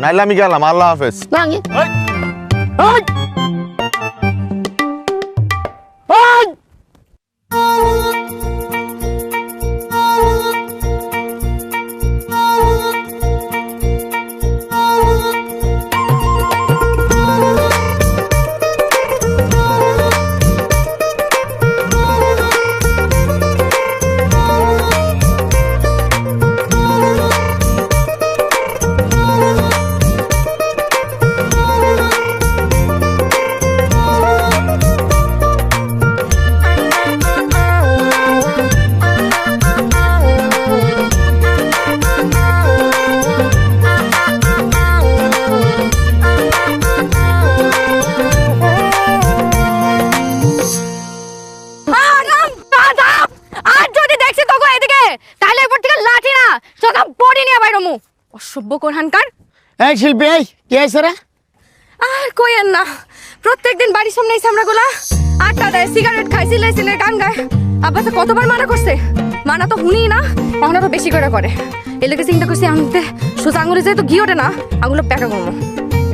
নাইলে আমি গেলাম, আল্লাহ হাফেজ। অসভ্য কোরহানকার। এই শিল্পী, এই কে আছে রে? আর কইেন না, প্রত্যেকদিন বাড়ির সামনে সামরাগুলা আড্ডা দেয়, সিগারেট খায়, সিলে গান গায়। আব্বাসে কতবার মানা করছে, মানা তো শুনি না, এখন আরো বেশি করে। এলাকে চিন্তা করছি আনতে সোজা আঙুলে যেহেতু ঘি ওঠে না, আঙুলো প্যাকা করবো।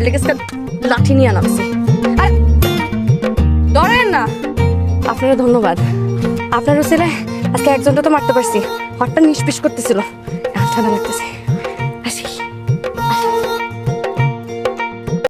এলাকে লাঠি নিয়ে নামছি। আর ধরেন না, আপনারও ধন্যবাদ। আপনারও ছেলে আজকে একজনটা তো মারতে পারছি, হটটা নিষ্পিস করতেছিল, ঠান্ডা লাগতেছে।